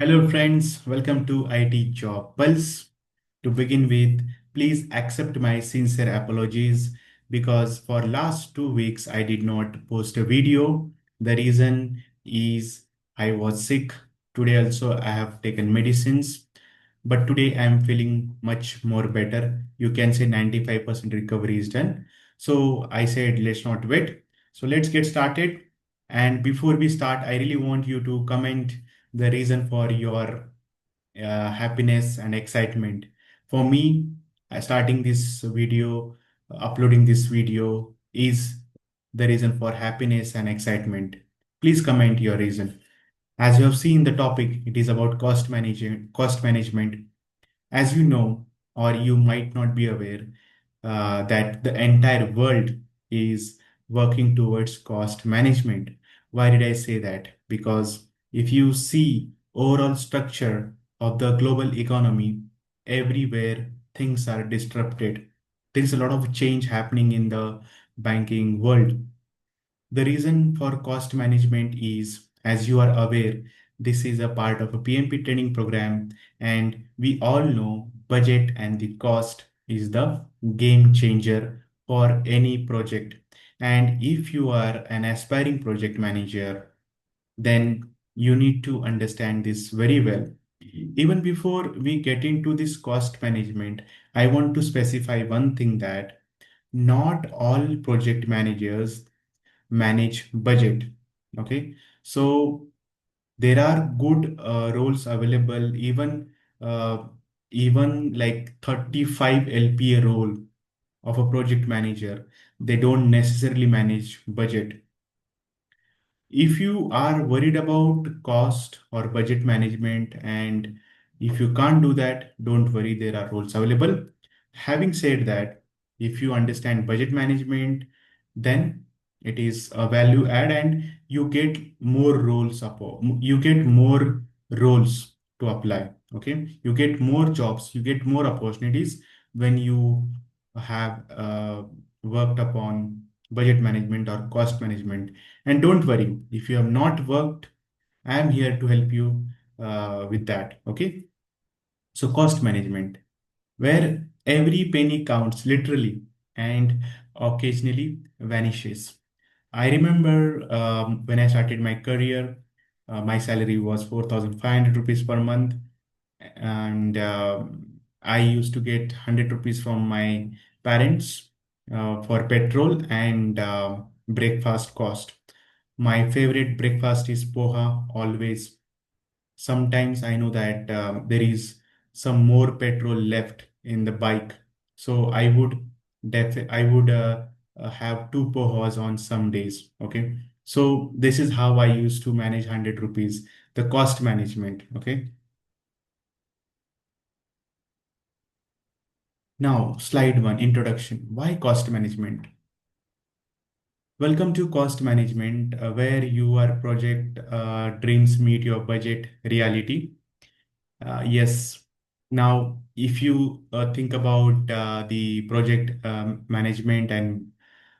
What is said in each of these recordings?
Hello, friends. Welcome to IT Job Pulse. To begin with, please accept my sincere apologies because for last 2 weeks I did not post a video. The reason is I was sick. Today also I have taken medicines, but today I am feeling much more better. You can say 95% recovery is done. So I said let's not wait. So let's get started. And before we start, I really want you to comment the reason for your happiness and excitement. For me, starting this video, uploading this video is the reason for happiness and excitement. Please comment your reason. As you have seen the topic, it is about cost management. As you know, or you might not be aware, that the entire world is working towards cost management. Why did I say that? Because if you see overall structure of the global economy, everywhere things are disrupted. There is a lot of change happening in the banking world. The reason for cost management is, as you are aware, this is a part of a PMP training program, and we all know budget and the cost is the game changer for any project. And if you are an aspiring project manager, then you need to understand this very well. Even before we get into this cost management, I want to specify one thing that not all project managers manage budget. Okay, so there are good roles available, uh, even like 35 lpa role of a project manager. They don't necessarily manage budget. If you are worried about cost or budget management, and if you can't do that, don't worry, there are roles available. Having said that, if you understand budget management, then it is a value add and you get more you get more roles to apply. Okay, you get more jobs, you get more opportunities when you have worked upon budget management or cost management. And don't worry, if you have not worked, I am here to help you with that. Okay. So, cost management, where every penny counts literally and occasionally vanishes. I remember when I started my career, my salary was 4,500 rupees per month, and I used to get 100 rupees from my parents for petrol and breakfast cost. My favorite breakfast is poha always. Sometimes I know that there is some more petrol left in the bike, so I would have two pohas on some days. Okay, so this is how I used to manage 100 rupees, the cost management. Okay, now slide one, introduction. Why cost management? Welcome to cost management, where your project dreams meet your budget reality. Yes. Now, if you think about the project management, and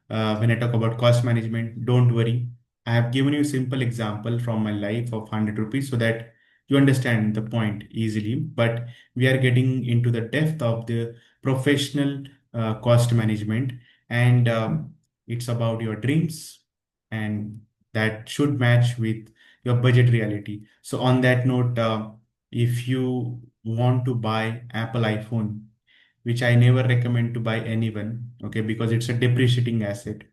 when I talk about cost management, don't worry. I have given you a simple example from my life of 100 rupees so that you understand the point easily. But we are getting into the depth of the professional cost management, and it's about your dreams, and that should match with your budget reality. So, on that note, if you want to buy Apple iPhone, which I never recommend to buy anyone, okay, because it's a depreciating asset.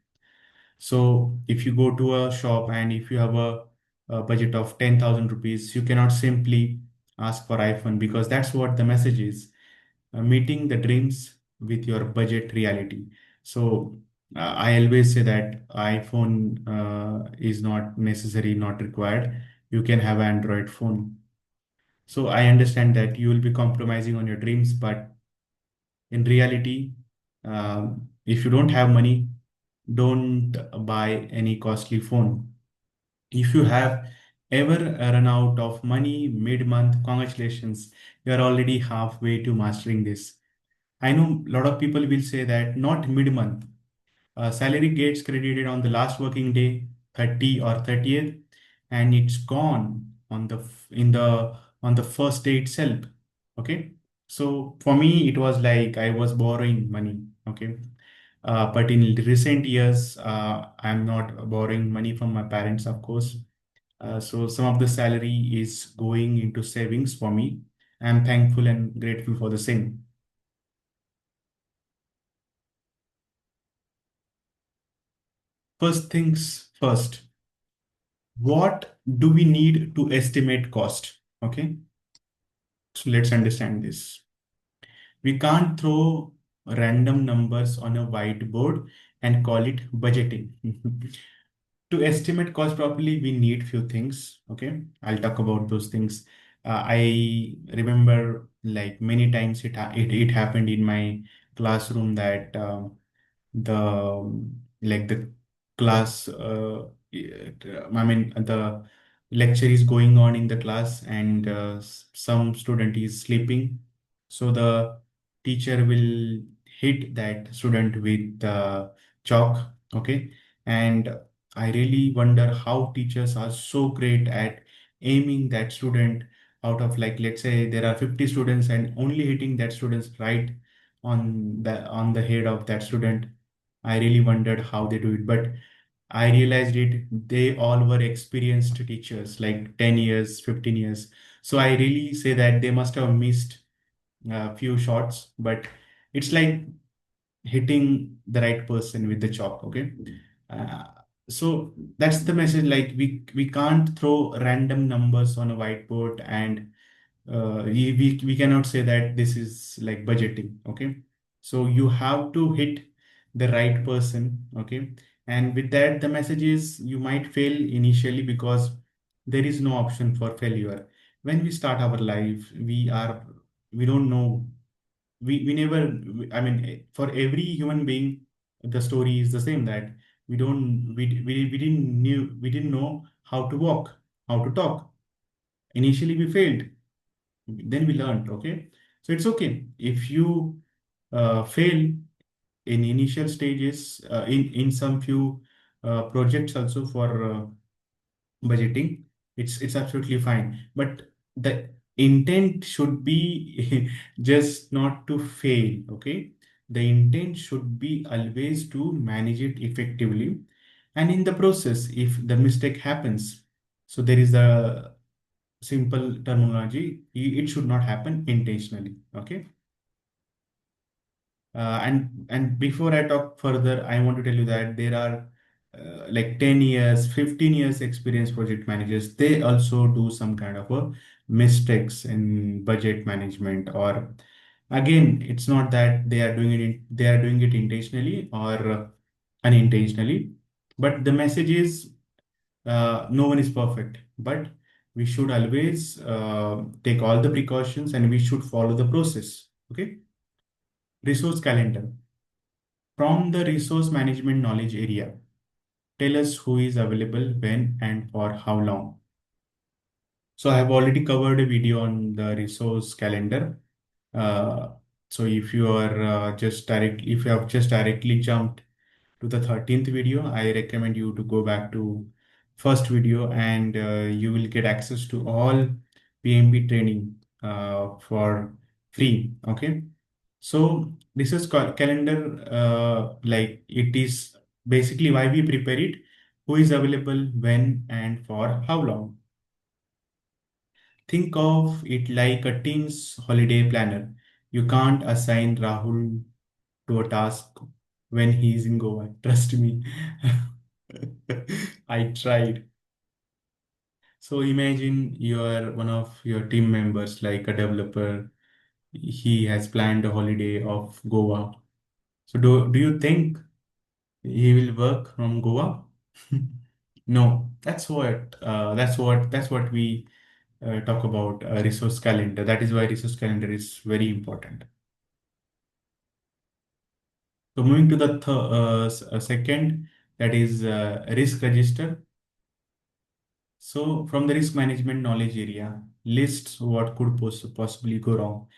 So if you go to a shop and if you have a budget of 10,000 rupees, you cannot simply ask for iPhone, because that's what the message is, meeting the dreams with your budget reality. So I always say that iPhone is not necessary, not required. You can have an Android phone. So I understand that you will be compromising on your dreams, but in reality, if you don't have money, don't buy any costly phone. If you have ever run out of money mid-month, congratulations, you are already halfway to mastering this. I know a lot of people will say that not mid-month. Salary gets credited on the last working day, 30 or 30th, and it's gone on the in the on the first day itself. Okay. So for me, it was like I was borrowing money. Okay. But in recent years, I'm not borrowing money from my parents, of course. So some of the salary is going into savings for me. I'm thankful and grateful for the same. First things first, what do we need to estimate cost? Okay, so let's understand this. We can't throw random numbers on a whiteboard and call it budgeting. To estimate cost properly, we need few things. Okay, I'll talk about those things. I remember like many times it happened in my classroom that the like the class I mean the lecture is going on in the class and some student is sleeping, so the teacher will hit that student with chalk. Okay, and I really wonder how teachers are so great at aiming that student out of, like, let's say there are 50 students and only hitting that students right on the head of that student. I really wondered how they do it, but I realized it. They all were experienced teachers, like 10 years, 15 years. So I really say that they must have missed a few shots, but it's like hitting the right person with the chalk. Okay. Uh, so that's the message. Like we can't throw random numbers on a whiteboard and we cannot say that this is like budgeting. Okay, so you have to hit the right person. Okay, and with that the message is you might fail initially because there is no option for failure. When we start our life, we don't know, we never, I mean, for every human being the story is the same, that we didn't know how to walk, how to talk. Initially we failed, then we learned. Okay, so it's okay if you fail in initial stages, in some few projects also for budgeting. It's absolutely fine, but the intent should be just not to fail. Okay, the intent should be always to manage it effectively, and in the process if the mistake happens, so there is a simple terminology, it should not happen intentionally. Okay, and before I talk further, I want to tell you that there are like 10 years, 15 years experience project managers. They also do some kind of a mistakes in budget management. Or again, it's not that they are doing it intentionally or unintentionally. But the message is no one is perfect. But we should always take all the precautions and we should follow the process. Okay. Resource calendar. From the resource management knowledge area, tell us who is available when and for how long. So I have already covered a video on the resource calendar. Uh, so if you have just directly jumped to the 13th video, I recommend you to go back to first video and you will get access to all PMP training for free. Okay. So this is calendar, like it is basically why we prepare it, who is available when and for how long. Think of it like a team's holiday planner. You can't assign Rahul to a task when he's in Goa. Trust me. I tried. So imagine you are one of your team members, like a developer. He has planned a holiday of Goa. So do you think he will work from Goa? No, that's what we talk about resource calendar. That is why resource calendar is very important. So moving to the second, that is risk register. So from the risk management knowledge area, lists what could possibly go wrong.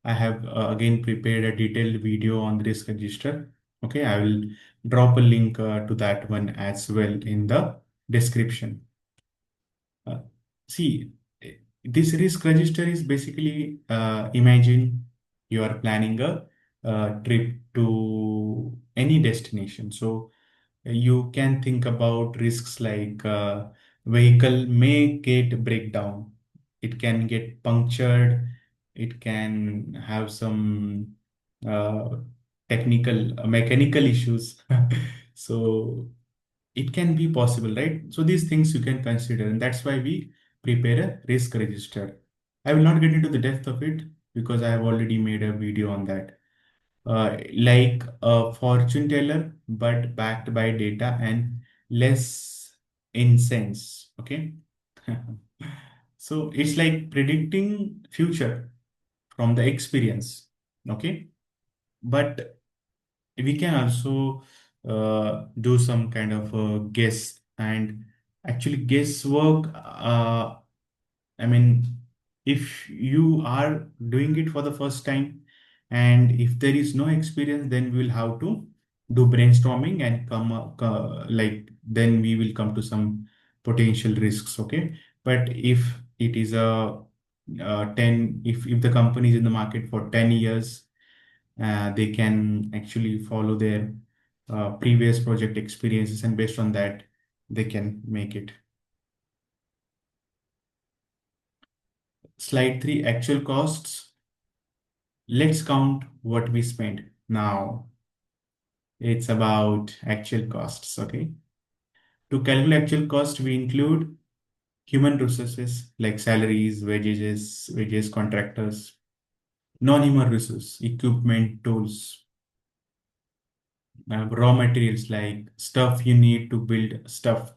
I have again prepared a detailed video on the risk register. Okay, I will drop a link to that one as well in the description. Uh, see, This risk register is basically, imagine you are planning a trip to any destination. So you can think about risks like, vehicle may get breakdown, it can get punctured, it can have some uh, technical, mechanical issues. So it can be possible, right? So these things you can consider, and that's why we prepare a risk register. I will not get into the depth of it because I have already made a video on that. Like a fortune teller, but backed by data and less in sense. Okay. So it's like predicting future from the experience. Okay. But we can also do some kind of guess, and actually guesswork, I mean, if you are doing it for the first time and if there is no experience, then we will have to do brainstorming and come up, like then we will come to some potential risks. Okay. But if it is a 10, if the company is in the market for 10 years, they can actually follow their previous project experiences, and based on that they can make it. Slide 3, actual costs. Let's count what we spent. Now it's about actual costs. Okay. To calculate actual cost, we include human resources like salaries, wages, contractors, non-human resources, equipment, tools, raw materials like stuff you need to build stuff,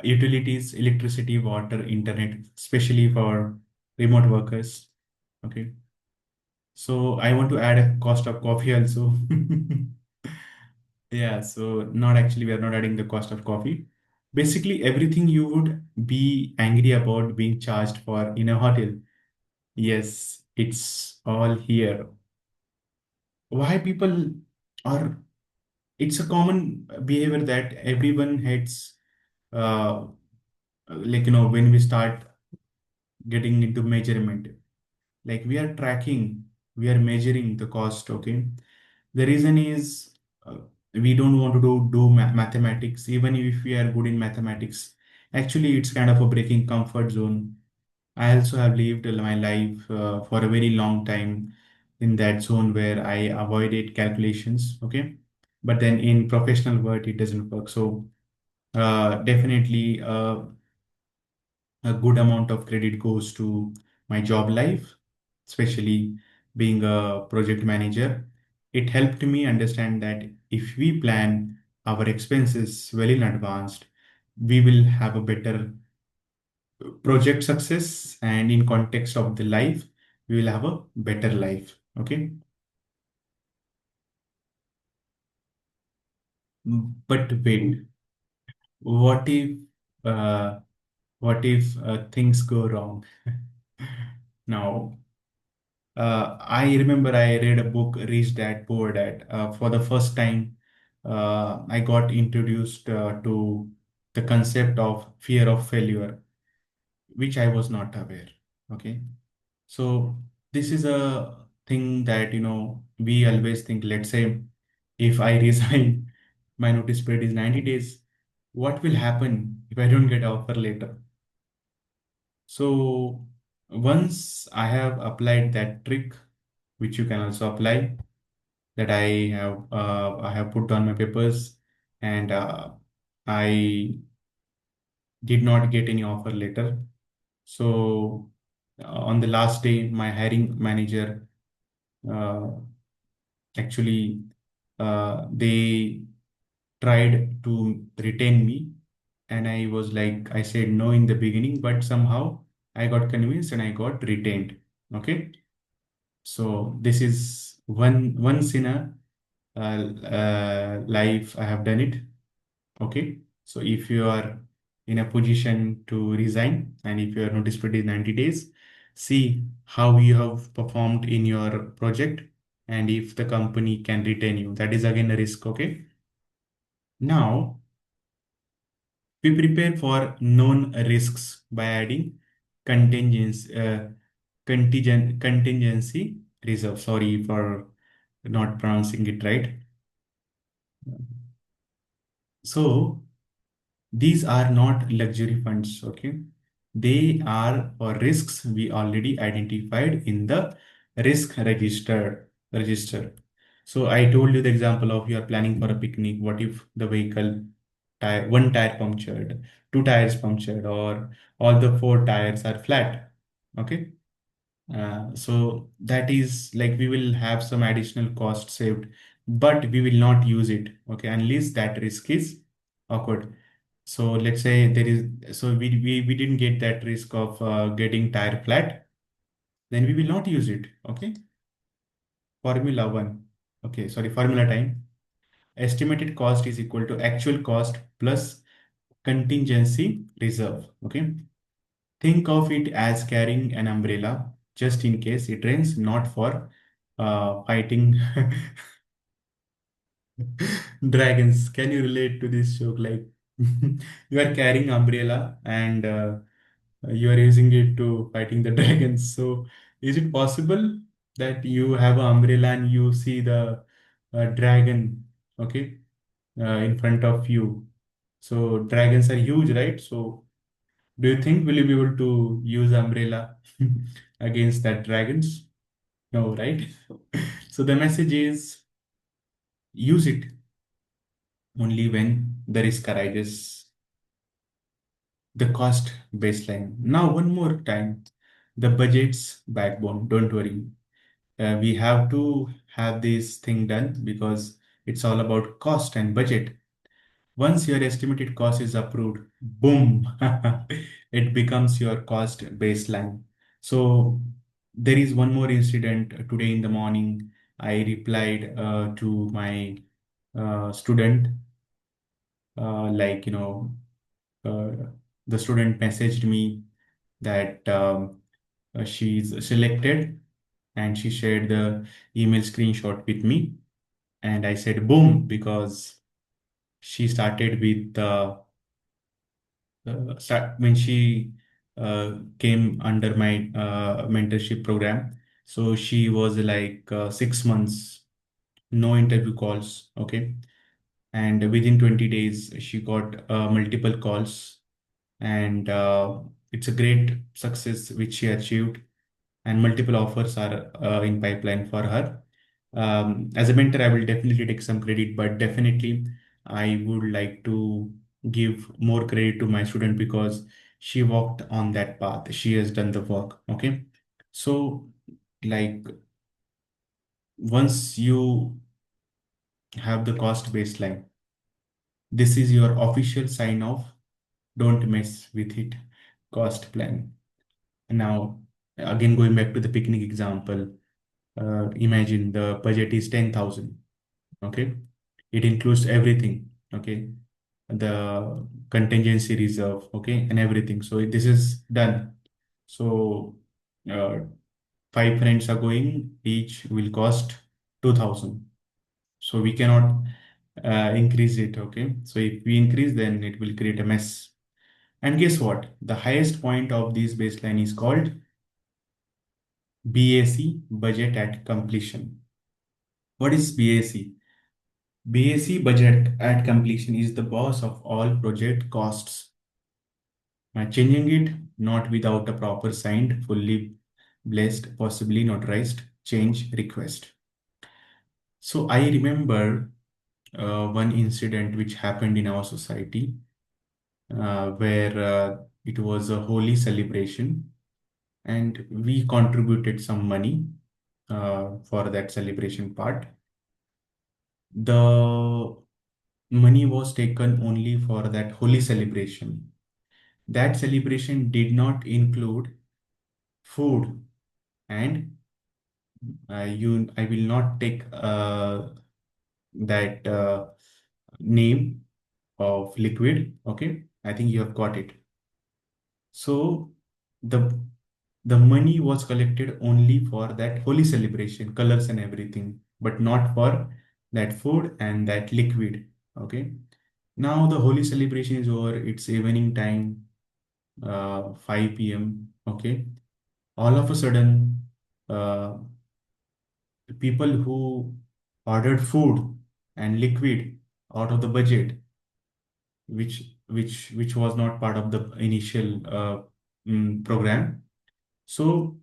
utilities, electricity, water, internet, especially for remote workers. Okay. So I want to add a cost of coffee also. Yeah, so not actually, we are not adding the cost of coffee. Basically, everything you would be angry about being charged for in a hotel. Yes, it's all here. Why people are, it's a common behavior that everyone hates, uh, like, when we start getting into measurement, like we are tracking, we are measuring the cost. Okay. The reason is, we don't want to do mathematics, even if we are good in mathematics. Actually, it's kind of a breaking comfort zone. I also have lived my life for a very long time in that zone where I avoided calculations. Okay. But then in professional world, it doesn't work. So definitely, a good amount of credit goes to my job life, especially being a project manager. It helped me understand that if we plan our expenses well in advance, we will have a better project success, and in context of the life, we will have a better life. Okay. But wait, what if, uh, things go wrong? Now, I remember I read a book, Rich Dad, Poor Dad. For the first time, I got introduced to the concept of fear of failure, which I was not aware. Okay. So this is a thing that, we always think, let's say, if I resign, my notice period is 90 days. What will happen if I don't get offer later? So once I have applied that trick, which you can also apply, that I have put on my papers, and I did not get any offer later. So on the last day, my hiring manager, uh, actually, they tried to retain me, and I was like, I said no in the beginning, but somehow I got convinced and I got retained. Okay. So this is once in a life I have done it. Okay. So if you are in a position to resign, and if your notice period is 90 days, see how you have performed in your project, and if the company can retain you. That is again a risk. Okay. Now, We prepare for known risks by adding contingency, contingency reserve. Sorry for not pronouncing it right. So these are not luxury funds, okay? They are for risks we already identified in the risk register. So I told you the example of you are planning for a picnic. What if the vehicle tire, one tire punctured, two tires punctured, or all the four tires are flat? Okay. So that is like we will have some additional cost saved, but we will not use it. Okay, unless that risk is occurred. So let's say there is, so we didn't get that risk of getting tire flat, then we will not use it. Okay, Formula One. Okay, sorry, Formula time. Estimated cost is equal to actual cost plus contingency reserve. Okay, think of it as carrying an umbrella just in case it rains, not for fighting dragons. Can you relate to this joke? Like you are carrying umbrella and you are using it to fighting the dragons. So is it possible that you have an umbrella and you see the dragon, okay, in front of you? So dragons are huge, right? So do you think will you be able to use umbrella against that dragons? No, right? So the message is use it only when the risk arises. The cost baseline. Now one more time, the budget's backbone. Don't worry. We have to have this thing done because it's all about cost and budget. Once your estimated cost is approved, boom, it becomes your cost baseline. So there is one more incident today in the morning. I replied to my student, like, uh, the student messaged me that she's selected and she shared the email screenshot with me. And I said, boom, because she started with when she came under my mentorship program. So she was like 6 months, no interview calls. Okay. And within 20 days, she got multiple calls. And it's a great success which she achieved. And multiple offers are in pipeline for her. As a mentor, I will definitely take some credit, but definitely I would like to give more credit to my student because she walked on that path. She has done the work. Okay. So, like, once you have the cost baseline, this is your official sign off. Don't mess with it. Cost plan. Now, again, going back to the picnic example, imagine the budget is 10,000. Okay. It includes everything. Okay. The contingency reserve. Okay. And everything. So this is done. So uh, five friends are going, each will cost 2,000. So we cannot increase it. Okay. So if we increase, then it will create a mess. And guess what? The highest point of this baseline is called BAC, budget at completion. What is BAC? BAC, budget at completion, is the boss of all project costs. Changing it not without a proper signed, fully blessed, possibly notarized change request. So I remember one incident which happened in our society where it was a holy celebration and we contributed some money for that celebration part. The money was taken only for that holy celebration. That celebration did not include food, and I will not take that name of liquid. Okay, I think you have got it. So the the money was collected only for that holy celebration, colors and everything, but not for that food and that liquid. Okay. Now the holy celebration is over. It's evening time, 5 p.m. Okay. All of a sudden, uh, people who ordered food and liquid out of the budget, which was not part of the initial program. So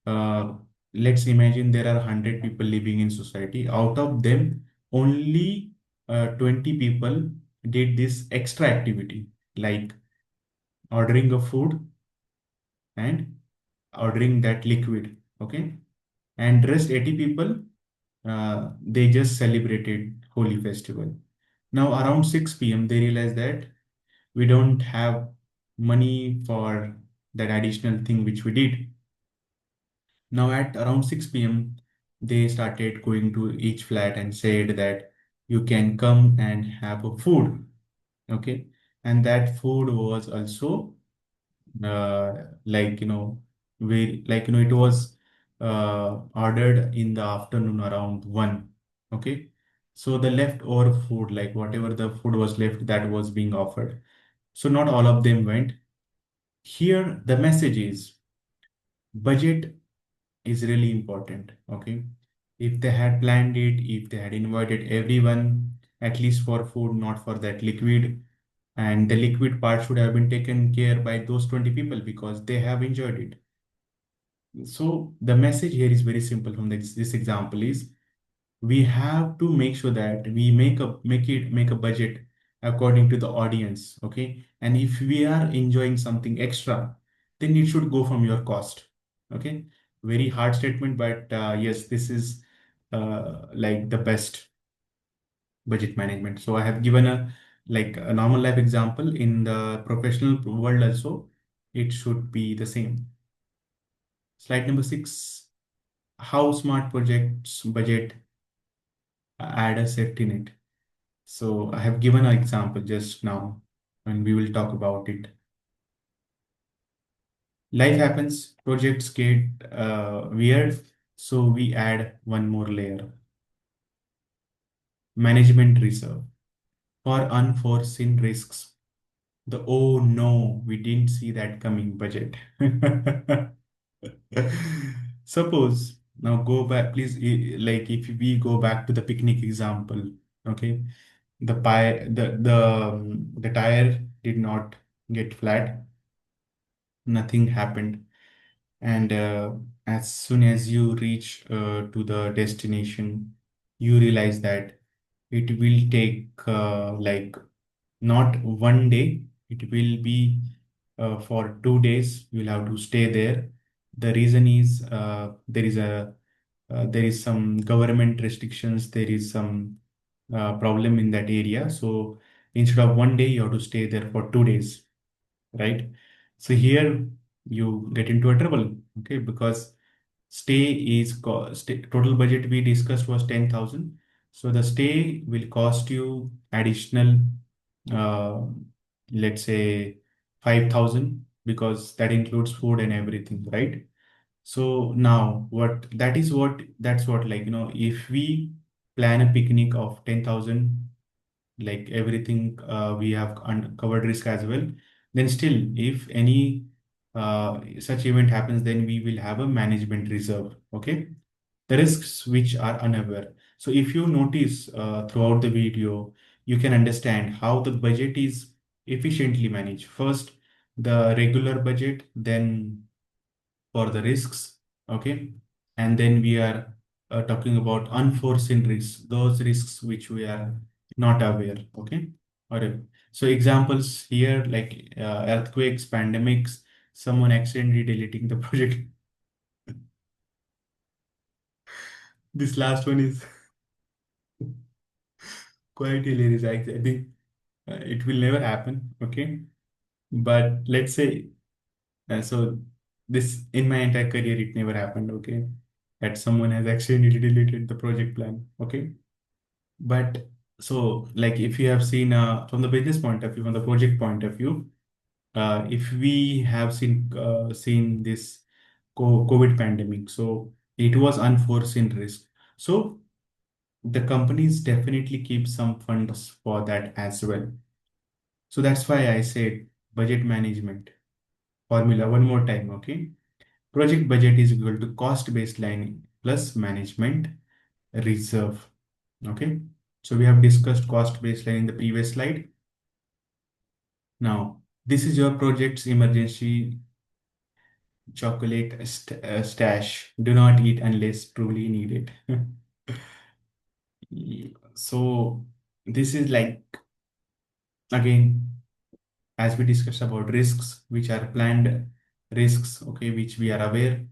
uh, let's imagine there are 100 people living in society. Out of them, only 20 people did this extra activity, like ordering a food and ordering that liquid. Okay. And rest 80 people, they just celebrated Holy Festival. Now around 6 p.m. they realized that we don't have money for that additional thing which we did. Now at around 6 p.m., they started going to each flat and said that you can come and have a food. Okay. And that food was also like, it was ordered in the afternoon around 1. Okay. So the leftover food, like whatever the food was left, that was being offered. So not all of them went. Here, the message is budget is really important. Okay. If they had planned it, if they had invited everyone, at least for food, not for that liquid, and the liquid part should have been taken care by those 20 people because they have enjoyed it. So the message here is very simple from this example is we have to make sure that we make a budget according to the audience. Okay. And if we are enjoying something extra, then it should go from your cost. Okay. Very hard statement, but yes, this is like the best budget management. So I have given a normal life example. In the professional world also, it should be the same. Slide number 6, how smart projects budget add a safety net. So I have given an example just now, and we will talk about it. Life happens, projects get weird, so we add one more layer. Management reserve for unforeseen risks. The oh no, we didn't see that coming budget. Suppose now go back, please. Like if we go back to the picnic example, okay, the tire did not get flat, nothing happened, and as soon as you reach to the destination, you realize that it will take like not one day, it will be for 2 days. You'll have to stay there. The reason is there is some government restrictions, there is some problem in that area. So instead of one day, you have to stay there for 2 days, right? So here you get into a trouble, okay? Because total budget we discussed was 10,000. So the stay will cost you additional, uh, let's say 5,000, because that includes food and everything, right? So now that's what, like, if we plan a picnic of 10,000, like everything, we have covered risk as well, then still if any such event happens, then we will have a management reserve. Okay. The risks which are unaware. So if you notice throughout the video, you can understand how the budget is efficiently managed. First, the regular budget, then for the risks. Okay. And then we are talking about unforeseen risks, those risks which we are not aware. Okay. All right. So examples here, like earthquakes, pandemics, someone accidentally deleting the project. This last one is quite hilarious. I think it will never happen. Okay. But let's say, so this in my entire career, it never happened. Okay. That someone has accidentally deleted the project plan. Okay. But so, like, if you have seen from the business point of view, from the project point of view, if we have seen this COVID pandemic, so it was unforeseen risk. So the companies definitely keep some funds for that as well. So that's why I said budget management formula one more time. Okay. Project budget is equal to cost baseline plus management reserve. Okay. So we have discussed cost baseline in the previous slide. Now, this is your project's emergency chocolate stash. Do not eat unless truly needed. So this is like, again, as we discussed about risks, which are planned risks, okay, which we are aware.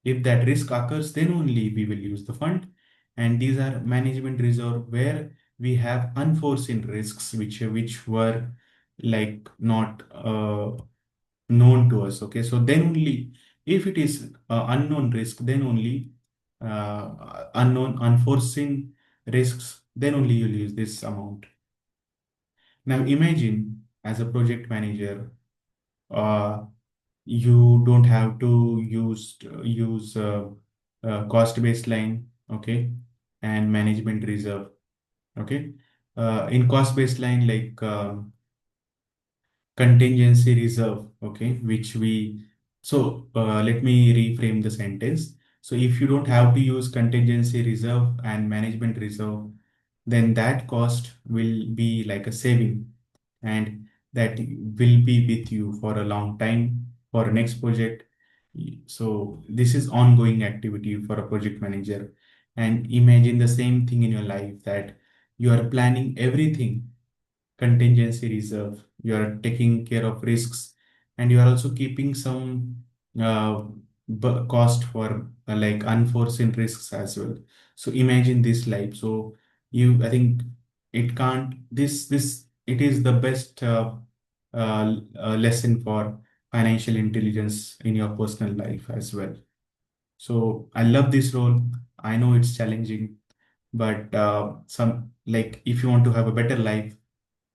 If that risk occurs, then only we will use the fund. And these are management reserve where we have unforeseen risks which were like not known to us. Okay, so then only if it is unknown risk, then only unknown unforeseen risks, then only you'll use this amount. Now imagine as a project manager, uh, you don't have to use cost baseline, okay, and management reserve. Okay, in cost baseline, like contingency reserve, okay, which we, so let me reframe the sentence. So if you don't have to use contingency reserve and management reserve, then that cost will be like a saving, and that will be with you for a long time for next project. So this is ongoing activity for a project manager. And imagine the same thing in your life, that you are planning everything contingency reserve, you are taking care of risks, and you are also keeping some uh, cost for like unforeseen risks as well. So imagine this life. So you, I think it can't, this it is the best lesson for financial intelligence in your personal life as well. So I love this role. I know it's challenging, but some, like, if you want to have a better life,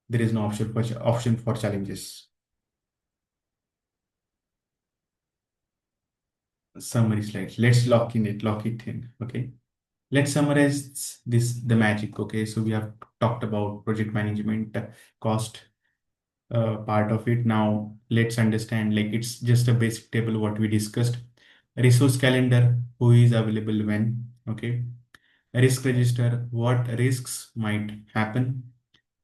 there is no option for challenges. Summary slides. Let's lock it in. Okay. Let's summarize this, the magic. Okay. So we have talked about project management, cost part of it. Now let's understand, like, it's just a basic table what we discussed. Resource calendar, who is available when. Okay. Risk register, what risks might happen.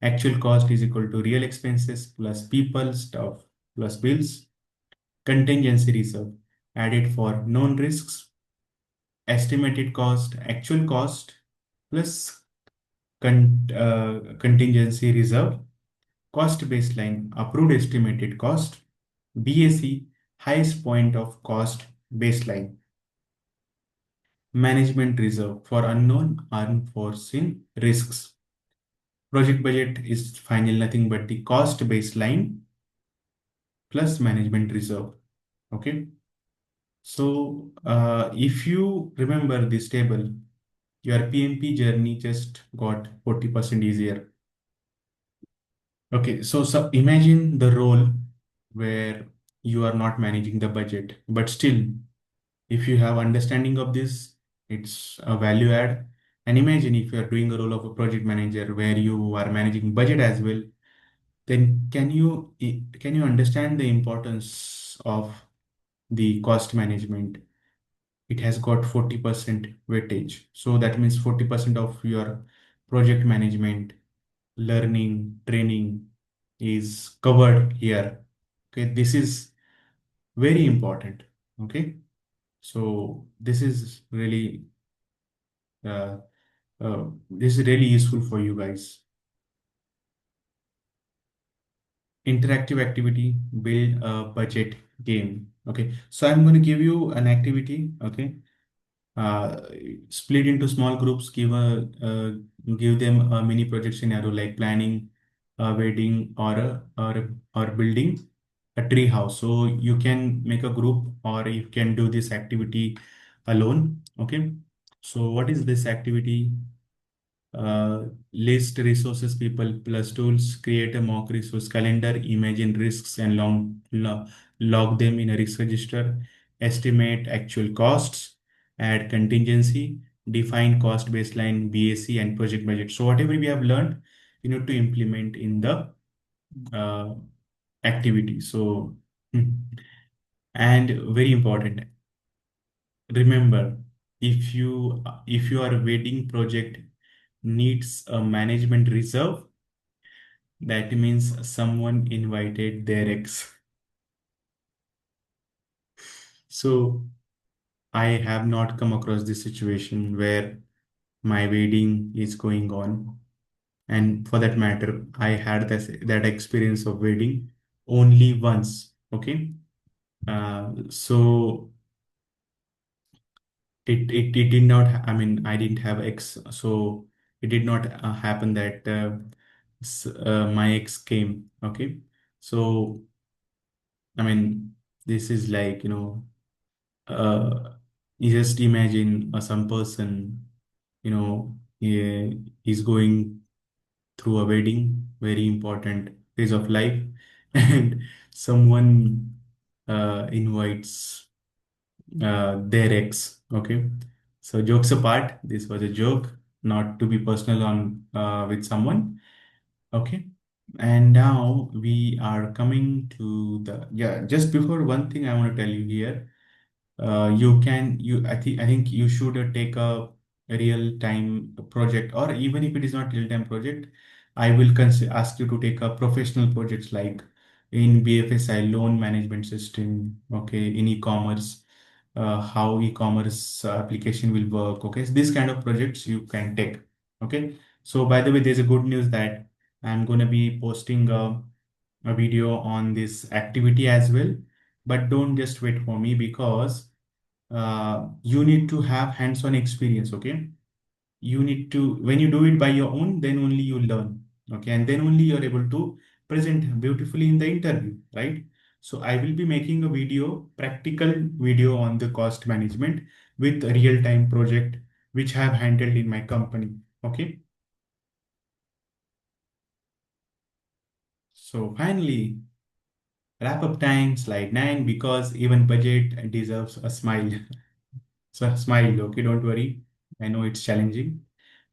Actual cost is equal to real expenses plus people, stuff plus bills. Contingency reserve added for known risks. Estimated cost, actual cost plus contingency reserve. Cost baseline, approved estimated cost. BAC, highest point of cost baseline. Management reserve for unknown unforeseen risks. Project budget is final nothing but the cost baseline plus management reserve. Okay. So if you remember this table, your PMP journey just got 40% easier. Okay, so imagine the role where you are not managing the budget, but still, if you have understanding of this, it's a value add. And imagine if you are doing a role of a project manager where you are managing budget as well, then can you understand the importance of the cost management? It has got 40% weightage. So that means 40% of your project management, learning, training is covered here. Okay, this is very important. Okay, so uh, this is really useful for you guys. Interactive activity, build a budget game. Okay, so I'm going to give you an activity. Okay, uh, split into small groups, give them a mini project scenario like planning a wedding or building a tree house. So you can make a group or you can do this activity alone. Okay, so what is this activity? List resources, people plus tools, create a mock resource calendar, imagine risks and log them in a risk register, estimate actual costs, add contingency, define cost baseline, BAC, and project budget. So whatever we have learned, you need to implement in the uh, activity. So, and very important, remember, if your wedding project needs a management reserve, that means someone invited their ex. So I have not come across this situation where my wedding is going on. And for that matter, I had that experience of wedding only once. Okay. So it did not, I mean, I didn't have ex. So it did not happen that my ex came. Okay. So, I mean, this is like, uh, you just imagine some person, he's going through a wedding, very important phase of life, and someone invites their ex. Okay, so jokes apart, this was a joke, not to be personal on with someone. Okay, and now we are coming to the, yeah. Just before, one thing I want to tell you here, you can you I think you should take a real time project, or even if it is not real time project, I will ask you to take a professional projects like in BFSI loan management system, okay, in e-commerce, how e-commerce application will work. Okay, so this kind of projects you can take. Okay, so by the way, there's a good news that I'm going to be posting a video on this activity as well, but don't just wait for me, because you need to have hands-on experience. Okay, you need to, when you do it by your own, then only you learn. Okay, and then only you're able to present beautifully in the interview, right? So I will be making a video, practical video on the cost management with a real-time project which I have handled in my company. Okay, so finally, wrap up time, slide 9, because even budget deserves a smile. So smile, okay, don't worry. I know it's challenging.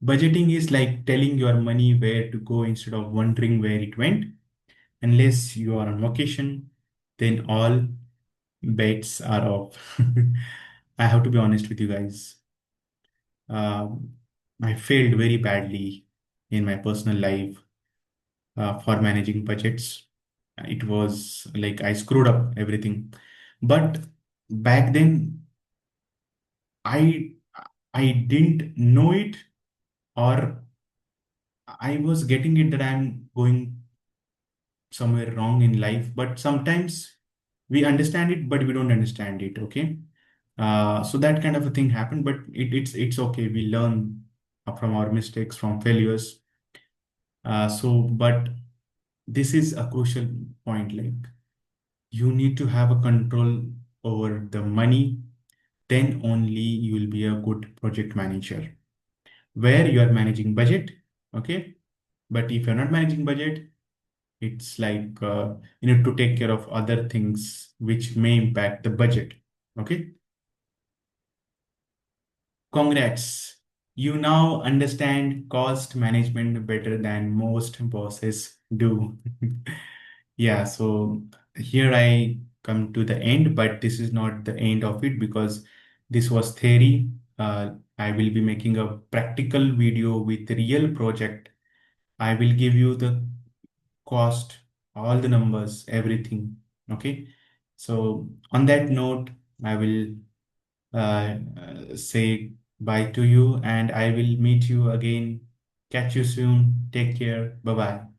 Budgeting is like telling your money where to go instead of wondering where it went. Unless you are on vacation, then all bets are off. I have to be honest with you guys. Um, I failed very badly in my personal life for managing budgets. It was like I screwed up everything. But back then, I I didn't know it, or I was getting it that I'm going somewhere wrong in life. But sometimes we understand it, but we don't understand it. Okay, so that kind of a thing happened, but it's okay. We learn from our mistakes, from failures. But this is a crucial point. Like, you need to have a control over the money. Then only you will be a good project manager, where you are managing budget. Okay, but if you're not managing budget, it's like you need to take care of other things which may impact the budget. Okay, congrats. You now understand cost management better than most bosses do. Yeah, so here I come to the end, but this is not the end of it, because this was theory. I will be making a practical video with real project. I will give you the cost, all the numbers, everything. Okay. So on that note, I will say bye to you, and I will meet you again. Catch you soon. Take care. Bye bye.